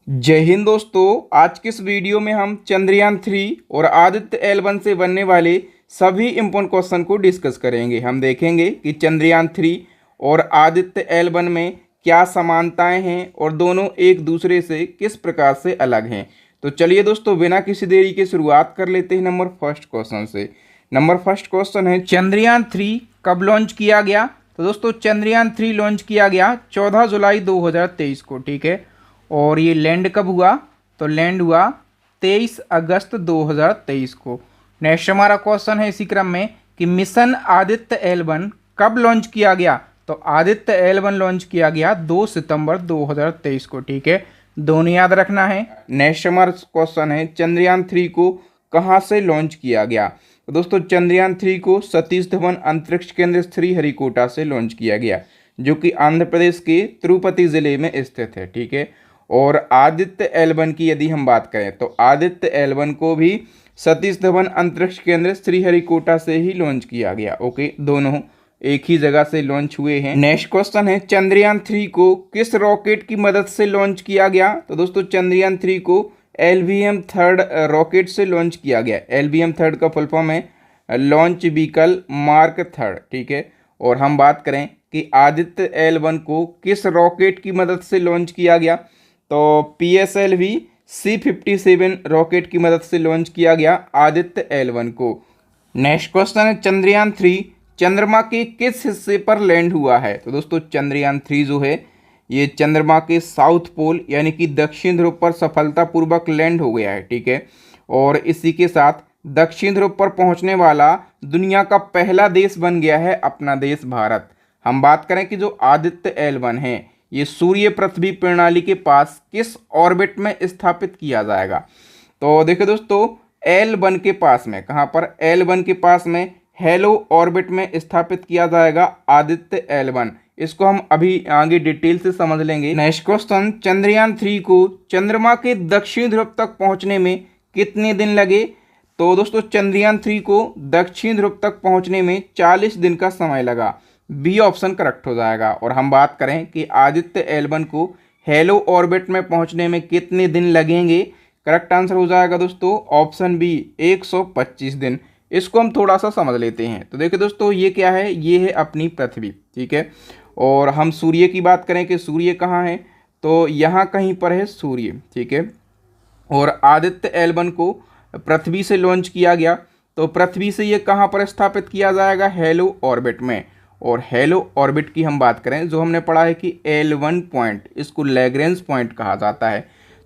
जय हिंद दोस्तों। आज के इस वीडियो में हम चंद्रयान 3 और आदित्य L1 से बनने वाले सभी इम्पोर्टेंट क्वेश्चन को डिस्कस करेंगे। हम देखेंगे कि चंद्रयान 3 और आदित्य L1 में क्या समानताएं हैं और दोनों एक दूसरे से किस प्रकार से अलग हैं। तो चलिए दोस्तों, बिना किसी देरी के शुरुआत कर लेते हैं नंबर फर्स्ट क्वेश्चन से। नंबर फर्स्ट क्वेश्चन है, चंद्रयान 3 कब लॉन्च किया गया। तो दोस्तों चंद्रयान 3 लॉन्च किया गया 14 जुलाई 2023 को, ठीक है। और ये लैंड कब हुआ, तो लैंड हुआ 23 अगस्त 2023 को। नेक्स्ट हमारा क्वेश्चन है इसी क्रम में कि मिशन आदित्य L1 कब लॉन्च किया गया। तो आदित्य L1 लॉन्च किया गया 2 सितंबर 2023 को, ठीक है। दोनों याद रखना है। नेक्स्ट हमारा क्वेश्चन है, चंद्रयान 3 को कहाँ से लॉन्च किया गया। तो दोस्तों चंद्रयान 3 को सतीश धवन अंतरिक्ष केंद्र श्रीहरिकोटा से लॉन्च किया गया, जो कि आंध्र प्रदेश के तिरुपति जिले में स्थित है, ठीक है। और आदित्य L1 की यदि हम बात करें तो आदित्य L1 को भी सतीश धवन अंतरिक्ष केंद्र श्रीहरिकोटा से ही लॉन्च किया गया। ओके, दोनों एक ही जगह से लॉन्च हुए हैं। नेक्स्ट क्वेश्चन है, चंद्रयान 3 को किस रॉकेट की मदद से लॉन्च किया गया। तो दोस्तों चंद्रयान 3 को LVM 3 रॉकेट से लॉन्च किया गया। LVM 3 का फुल फॉर्म है लॉन्च व्हीकल मार्क 3, ठीक है। और हम बात करें कि आदित्य L1 को किस रॉकेट की मदद से लॉन्च किया गया, तो PSLV C57 रॉकेट की मदद से लॉन्च किया गया आदित्य L1 को। नेक्स्ट क्वेश्चन है, चंद्रयान 3 चंद्रमा के किस हिस्से पर लैंड हुआ है। तो दोस्तों चंद्रयान 3 जो है ये चंद्रमा के साउथ पोल यानी कि दक्षिण ध्रुव पर सफलतापूर्वक लैंड हो गया है, ठीक है। और इसी के साथ दक्षिण ध्रुव पर पहुंचने वाला दुनिया का पहला देश बन गया है अपना देश भारत। हम बात करें कि जो आदित्य L1 है ये सूर्य पृथ्वी प्रणाली के पास किस ऑर्बिट में स्थापित किया जाएगा। तो देखिए दोस्तों L1 के पास में, कहाँ पर, L1 के पास में हेलो ऑर्बिट में स्थापित किया जाएगा आदित्य L1। इसको हम अभी आगे डिटेल से समझ लेंगे। नेक्स्ट क्वेश्चन, चंद्रयान 3 को चंद्रमा के दक्षिण ध्रुव तक पहुंचने में कितने दिन लगे। तो दोस्तों चंद्रयान 3 को दक्षिण ध्रुव तक पहुंचने में 40 दिन का समय लगा। बी ऑप्शन करेक्ट हो जाएगा। और हम बात करें कि आदित्य L1 को हेलो ऑर्बिट में पहुंचने में कितने दिन लगेंगे, करेक्ट आंसर हो जाएगा दोस्तों ऑप्शन बी 125 दिन। इसको हम थोड़ा सा समझ लेते हैं। तो देखिए दोस्तों ये क्या है, ये है अपनी पृथ्वी, ठीक है। और हम सूर्य की बात करें कि सूर्य कहाँ है, तो यहाँ कहीं पर है सूर्य, ठीक है। और आदित्य L1 को पृथ्वी से लॉन्च किया गया, तो पृथ्वी से ये कहाँ पर स्थापित किया जाएगा, हेलो ऑर्बिट में। और हेलो ऑर्बिट की हम बात करें, जो हमने पढ़ा है कि L1 पॉइंट, इसको लैग्रेंज पॉइंट कहा जाता है।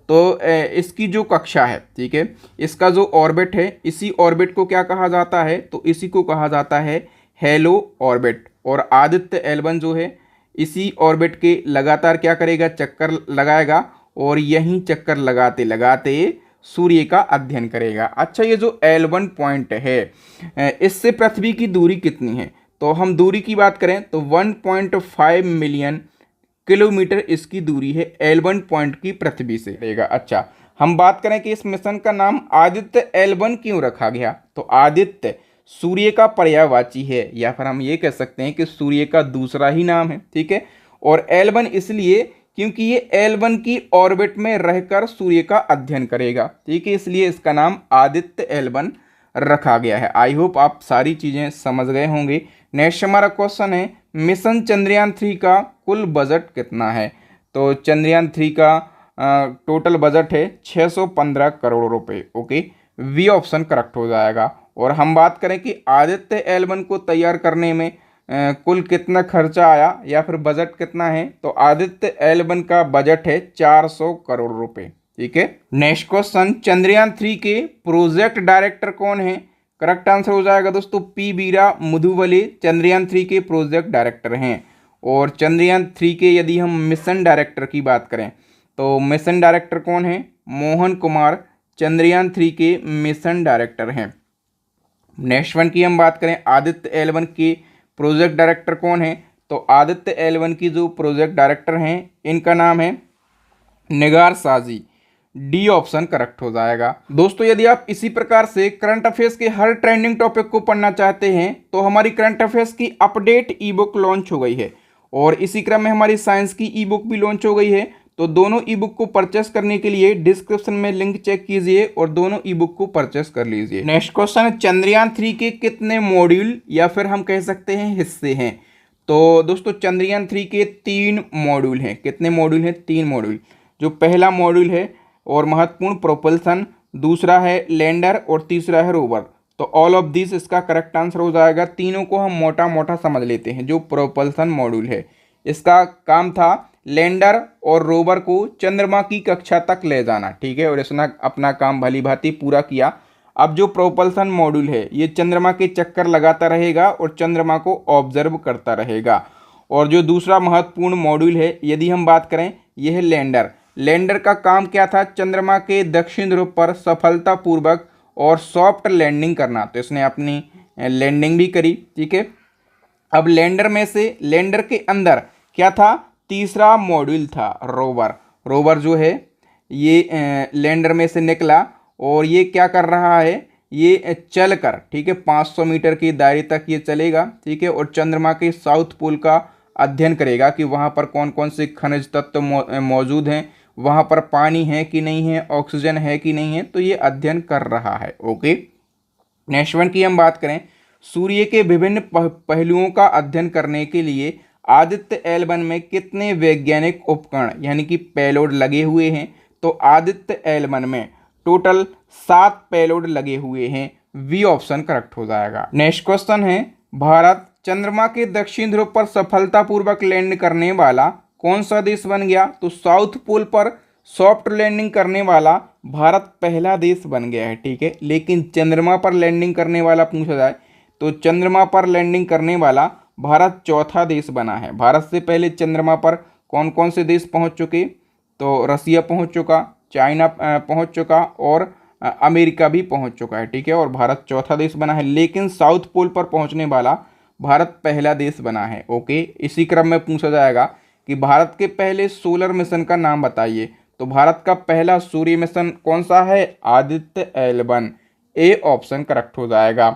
तो इसकी जो कक्षा है, ठीक है, इसका जो ऑर्बिट है, इसी ऑर्बिट को क्या कहा जाता है, तो इसी को कहा जाता है हेलो ऑर्बिट। और आदित्य L1 जो है इसी ऑर्बिट के लगातार क्या करेगा, चक्कर लगाएगा और यहीं चक्कर लगाते लगाते सूर्य का अध्ययन करेगा। अच्छा, ये जो L1 पॉइंट है इससे पृथ्वी की दूरी कितनी है। तो हम दूरी की बात करें तो 1.5 मिलियन किलोमीटर इसकी दूरी है L1 पॉइंट की पृथ्वी से रहेगा। अच्छा, हम बात करें कि इस मिशन का नाम आदित्य L1 क्यों रखा गया। तो आदित्य सूर्य का पर्यायवाची है, या फिर हम ये कह सकते हैं कि सूर्य का दूसरा ही नाम है, ठीक है। और L1 इसलिए क्योंकि ये L1 की ऑर्बिट में रहकर सूर्य का अध्ययन करेगा, ठीक है, इसलिए इसका नाम आदित्य L1 रखा गया है। आई होप आप सारी चीज़ें समझ गए होंगे। नेक्स्ट हमारा क्वेश्चन है, मिशन चंद्रयान 3 का कुल बजट कितना है। तो चंद्रयान 3 का टोटल बजट है 615 करोड़ रुपए। ओके, वी ऑप्शन करेक्ट हो जाएगा। और हम बात करें कि आदित्य L1 को तैयार करने में कुल कितना खर्चा आया या फिर बजट कितना है, तो आदित्य L1 का बजट है 400 करोड़ रुपए, ठीक है। नेक्स्ट क्वेश्चन, चंद्रयान 3 के प्रोजेक्ट डायरेक्टर कौन है। करेक्ट आंसर हो जाएगा दोस्तों पी बीरा मुदुवले चंद्रयान 3 के प्रोजेक्ट डायरेक्टर हैं। और चंद्रयान 3 के यदि हम मिशन डायरेक्टर की बात करें तो मिशन डायरेक्टर कौन है, मोहन कुमार चंद्रयान 3 के मिशन डायरेक्टर हैं। नेक्स्ट वन की हम बात करें, आदित्य L1 के प्रोजेक्ट डायरेक्टर कौन है, तो आदित्य L1 की जो प्रोजेक्ट डायरेक्टर हैं इनका नाम है निगार साजी। डी ऑप्शन करेक्ट हो जाएगा। दोस्तों यदि आप इसी प्रकार से करंट अफेयर्स के हर ट्रेंडिंग टॉपिक को पढ़ना चाहते हैं तो हमारी करंट अफेयर्स की अपडेट ई बुक लॉन्च हो गई है। और इसी क्रम में हमारी साइंस की ई बुक भी लॉन्च हो गई है। तो दोनों ई बुक को परचेस करने के लिए डिस्क्रिप्शन में लिंक चेक कीजिए और दोनों ई बुक को परचेस कर लीजिए। नेक्स्ट क्वेश्चन है, चंद्रयान 3 के कितने मॉड्यूल या फिर हम कह सकते हैं हिस्से हैं? तो दोस्तों चंद्रयान 3 के 3 मॉड्यूल हैं। कितने मॉड्यूल हैं? 3 मॉड्यूल। जो पहला मॉड्यूल है और महत्वपूर्ण प्रोपल्सन, दूसरा है लैंडर और तीसरा है रोवर। तो ऑल ऑफ दिस इसका करेक्ट आंसर हो जाएगा। तीनों को हम मोटा मोटा समझ लेते हैं। जो प्रोपल्सन मॉड्यूल है इसका काम था लैंडर और रोवर को चंद्रमा की कक्षा तक ले जाना, ठीक है, और इसने अपना काम भली भांति पूरा किया। अब जो प्रोपल्सन मॉड्यूल है ये चंद्रमा के चक्कर लगाता रहेगा और चंद्रमा को ऑब्जर्व करता रहेगा। और जो दूसरा महत्वपूर्ण मॉड्यूल है यदि हम बात करें यह है लैंडर। लैंडर का काम क्या था? चंद्रमा के दक्षिण ध्रुव पर सफलतापूर्वक और सॉफ्ट लैंडिंग करना। तो इसने अपनी लैंडिंग भी करी, ठीक है। अब लैंडर में से लैंडर के अंदर क्या था? तीसरा मॉड्यूल था रोवर। रोवर जो है ये लैंडर में से निकला और ये क्या कर रहा है? ये चल कर, ठीक है, 500 मीटर के दायरे तक ये चलेगा, ठीक है, और चंद्रमा के साउथ पोल का अध्ययन करेगा कि वहाँ पर कौन कौन से खनिज तत्व मौजूद हैं, वहाँ पर पानी है कि नहीं है, ऑक्सीजन है कि नहीं है। तो ये अध्ययन कर रहा है। ओके, नेक्स्ट वन की हम बात करें, सूर्य के विभिन्न पहलुओं का अध्ययन करने के लिए आदित्य L1 में कितने वैज्ञानिक उपकरण यानी कि पेलोड लगे हुए हैं? तो आदित्य L1 में टोटल 7 पेलोड लगे हुए हैं। वी ऑप्शन करेक्ट हो जाएगा। नेक्स्ट क्वेश्चन है, भारत चंद्रमा के दक्षिण ध्रुव पर सफलतापूर्वक लैंड करने वाला कौन सा देश बन गया? तो साउथ पोल पर सॉफ्ट लैंडिंग करने वाला भारत पहला देश बन गया है, ठीक है। लेकिन चंद्रमा पर लैंडिंग करने वाला पूछा जाए तो चंद्रमा पर लैंडिंग करने वाला भारत चौथा देश बना है। भारत से पहले चंद्रमा पर कौन कौन से देश पहुंच चुके? तो रसिया पहुंच चुका, चाइना पहुंच चुका और अमेरिका भी पहुंच चुका है, ठीक है, और भारत चौथा देश बना है। लेकिन साउथ पोल पर पहुंचने वाला भारत पहला देश बना है। ओके, इसी क्रम में पूछा जाएगा कि भारत के पहले सोलर मिशन का नाम बताइए। तो भारत का पहला सूर्य मिशन कौन सा है? Aditya L1। A option correct हो जाएगा।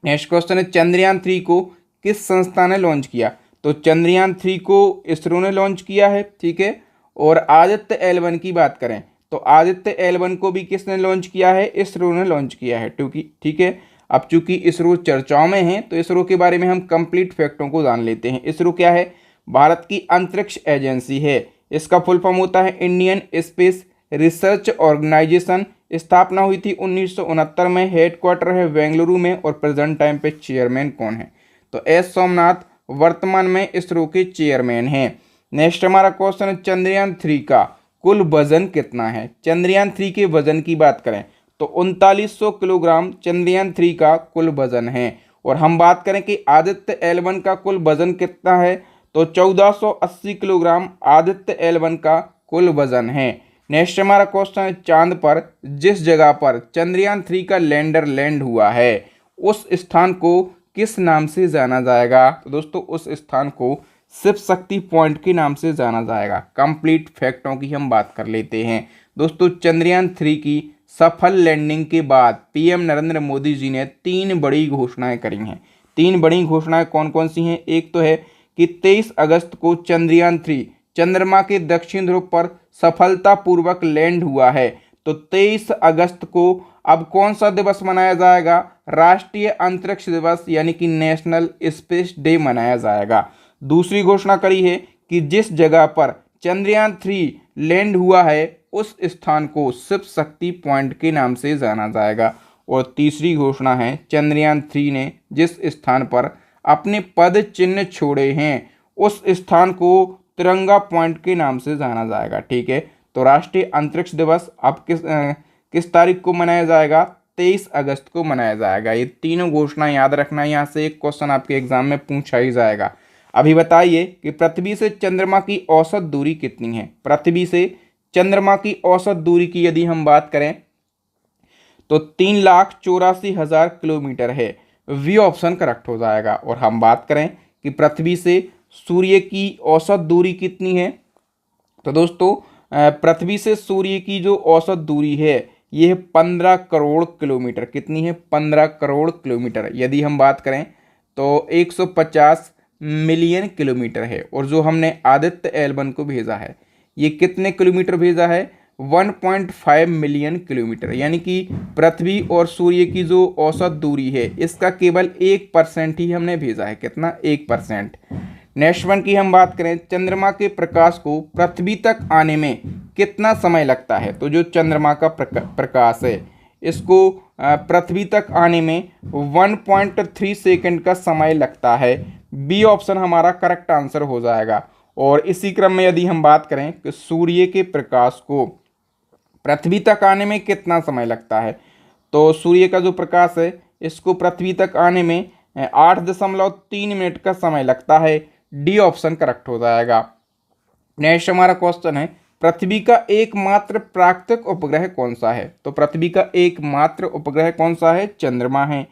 नेक्स्ट क्वेश्चन है, चंद्रयान 3 को किस संस्था ने लॉन्च किया? तो चंद्रयान 3 को इसरो ने लॉन्च किया है, ठीक है। और आदित्य L1 की बात करें तो आदित्य L1 को भी किसने लॉन्च किया है? इसरो ने लॉन्च किया है, ठीक है। अब चूंकि इसरो चर्चाओं में है तो इसरो के बारे में हम कंप्लीट फैक्टों को जान लेते हैं। इसरो क्या है? भारत की अंतरिक्ष एजेंसी है। इसका फुल फॉर्म होता है इंडियन स्पेस रिसर्च ऑर्गेनाइजेशन। स्थापना हुई थी 1969 में। हेडक्वार्टर है बेंगलुरु में और प्रेजेंट टाइम पे चेयरमैन कौन है? तो एस सोमनाथ वर्तमान में इसरो के चेयरमैन हैं। नेक्स्ट हमारा क्वेश्चन है, चंद्रयान 3 का कुल वजन कितना है? चंद्रयान 3 के वजन की बात करें तो 3900 किलोग्राम चंद्रयान 3 का कुल वजन है। और हम बात करें कि आदित्य L1 का कुल वजन कितना है तो 1480 किलोग्राम आदित्य L1 का कुल वजन है। नेक्स्ट हमारा क्वेश्चन है, चांद पर जिस जगह पर चंद्रयान 3 का लैंडर लैंड हुआ है उस स्थान को किस नाम से जाना जाएगा? तो दोस्तों उस स्थान को शिव शक्ति पॉइंट के नाम से जाना जाएगा। कंप्लीट फैक्टों की हम बात कर लेते हैं। दोस्तों चंद्रयान 3 की सफल लैंडिंग के बाद पीएम नरेंद्र मोदी जी ने 3 बड़ी घोषणाएं करी हैं। 3 बड़ी घोषणाएं कौन कौन सी हैं? एक तो है कि 23 अगस्त को चंद्रयान 3 चंद्रमा के दक्षिण ध्रुव पर सफलतापूर्वक लैंड हुआ है। तो 23 अगस्त को अब कौन सा दिवस मनाया जाएगा? राष्ट्रीय अंतरिक्ष दिवस यानी कि नेशनल स्पेस डे मनाया जाएगा। दूसरी घोषणा करी है कि जिस जगह पर चंद्रयान 3 लैंड हुआ है उस स्थान को शिव शक्ति पॉइंट के नाम से जाना जाएगा। और तीसरी घोषणा है चंद्रयान 3 ने जिस स्थान पर अपने पद चिन्ह छोड़े हैं उस स्थान को तिरंगा पॉइंट के नाम से जाना जाएगा, ठीक है। तो राष्ट्रीय अंतरिक्ष दिवस अब किस तारीख को मनाया जाएगा? 23 अगस्त को मनाया जाएगा। ये तीनों घोषणा याद रखना, यहाँ से एक क्वेश्चन आपके एग्जाम में पूछा ही जाएगा। अभी बताइए कि पृथ्वी से चंद्रमा की औसत दूरी कितनी है? पृथ्वी से चंद्रमा की औसत दूरी की यदि हम बात करें तो 3,84,000 किलोमीटर है। वी ऑप्शन करेक्ट हो जाएगा। और हम बात करें कि पृथ्वी से सूर्य की औसत दूरी कितनी है तो दोस्तों पृथ्वी से सूर्य की जो औसत दूरी है ये है 15 करोड़ किलोमीटर। कितनी है? 15 करोड़ किलोमीटर। यदि हम बात करें तो 150 मिलियन किलोमीटर है। और जो हमने आदित्य L1 को भेजा है ये कितने किलोमीटर भेजा है? 1.5 मिलियन किलोमीटर। यानी कि पृथ्वी और सूर्य की जो औसत दूरी है इसका केवल 1% ही हमने भेजा है। कितना? 1%। नेक्स्ट वन की हम बात करें, चंद्रमा के प्रकाश को पृथ्वी तक आने में कितना समय लगता है? तो जो चंद्रमा का प्रकाश है इसको पृथ्वी तक आने में 1.3 सेकंड का समय लगता है। बी ऑप्शन हमारा करेक्ट आंसर हो जाएगा। और इसी क्रम में यदि हम बात करें कि सूर्य के प्रकाश को पृथ्वी तक आने में कितना समय लगता है, तो सूर्य का जो प्रकाश है इसको पृथ्वी तक आने में 8.3 मिनट का समय लगता है। डी ऑप्शन करेक्ट हो जाएगा। नेक्स्ट हमारा क्वेश्चन है, पृथ्वी का एकमात्र प्राकृतिक उपग्रह कौन सा है? तो पृथ्वी का एकमात्र उपग्रह कौन सा है? चंद्रमा है।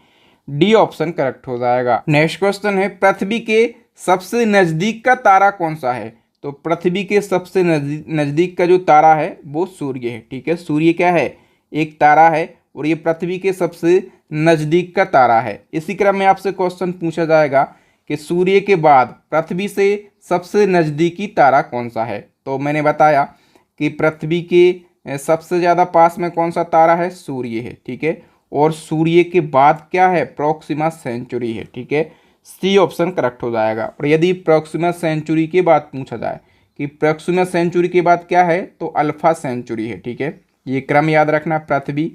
डी ऑप्शन करेक्ट हो जाएगा। नेक्स्ट क्वेश्चन है, पृथ्वी के सबसे नजदीक का तारा कौन सा है? तो पृथ्वी के सबसे नजदीक का जो तारा है वो सूर्य है। ठीक है, सूर्य क्या है? एक तारा है और ये पृथ्वी के सबसे नजदीक का तारा है। इसी क्रम में आपसे क्वेश्चन पूछा जाएगा कि सूर्य के बाद पृथ्वी से सबसे नज़दीकी तारा कौन सा है? तो मैंने बताया कि पृथ्वी के सबसे ज़्यादा पास में कौन सा तारा है? सूर्य है। ठीक है, और सूर्य के बाद क्या है? प्रॉक्सिमा सेंचुरी है। ठीक है, सी ऑप्शन करेक्ट हो जाएगा। और यदि प्रॉक्सिमा सेंचुरी के बाद पूछा जाए कि प्रॉक्सिमा सेंचुरी के बाद क्या है, तो अल्फा सेंचुरी है। ठीक है, ये क्रम याद रखना, पृथ्वी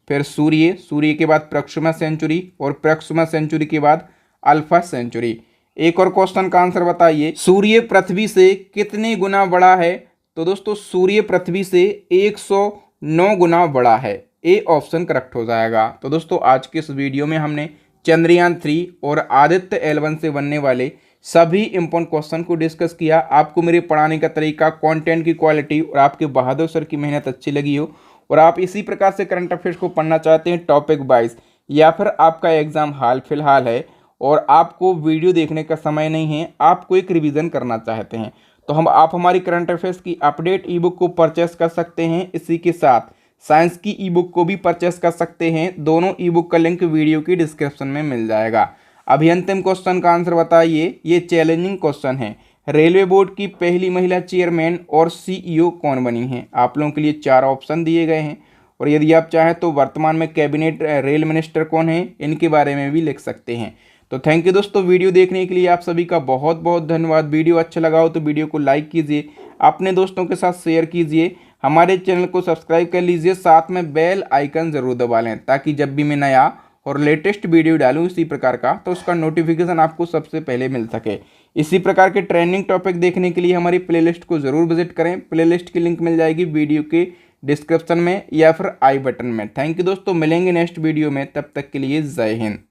फिर सूर्य, सूर्य के बाद प्रॉक्सिमा सेंचुरी और प्रॉक्सिमा सेंचुरी के बाद अल्फा सेंचुरी। एक और क्वेश्चन का आंसर बताइए, सूर्य पृथ्वी से कितने गुना बड़ा है? तो दोस्तों सूर्य पृथ्वी से 109 गुना बड़ा है। ए ऑप्शन करेक्ट हो जाएगा। तो दोस्तों आज के इस वीडियो में हमने चंद्रयान 3 और आदित्य L1 से बनने वाले सभी इंपॉर्टेंट क्वेश्चन को डिस्कस किया। आपको मेरे पढ़ाने का तरीका, कंटेंट की क्वालिटी और आपके बहादुर सर की मेहनत अच्छी लगी हो और आप इसी प्रकार से करंट अफेयर्स को पढ़ना चाहते हैं टॉपिक वाइज, या फिर आपका एग्जाम हाल फिलहाल है और आपको वीडियो देखने का समय नहीं है, आपको एक रिवीजन करना चाहते हैं, तो आप हमारी करंट अफेयर्स की अपडेट ई बुक को परचेस कर सकते हैं। इसी के साथ साइंस की ई बुक को भी परचेस कर सकते हैं। दोनों ई बुक का लिंक वीडियो की डिस्क्रिप्शन में मिल जाएगा। अभी अंतिम क्वेश्चन का आंसर बताइए, ये चैलेंजिंग क्वेश्चन है। रेलवे बोर्ड की पहली महिला चेयरमैन और CEO कौन बनी है? आप लोगों के लिए 4 ऑप्शन दिए गए हैं और यदि आप चाहें तो वर्तमान में कैबिनेट रेल मिनिस्टर कौन है, इनके बारे में भी लिख सकते हैं। तो थैंक यू दोस्तों, वीडियो देखने के लिए आप सभी का बहुत बहुत धन्यवाद। वीडियो अच्छा लगा हो तो वीडियो को लाइक कीजिए, अपने दोस्तों के साथ शेयर कीजिए, हमारे चैनल को सब्सक्राइब कर लीजिए, साथ में बेल आइकन ज़रूर दबा लें ताकि जब भी मैं नया और लेटेस्ट वीडियो डालूं इसी प्रकार का तो उसका नोटिफिकेशन आपको सबसे पहले मिल सके। इसी प्रकार के ट्रेंडिंग टॉपिक देखने के लिए हमारी प्लेलिस्ट को ज़रूर विजिट करें। प्लेलिस्ट की लिंक मिल जाएगी वीडियो के डिस्क्रिप्शन में या फिर आई बटन में। थैंक यू दोस्तों, मिलेंगे नेक्स्ट वीडियो में, तब तक के लिए जय हिंद।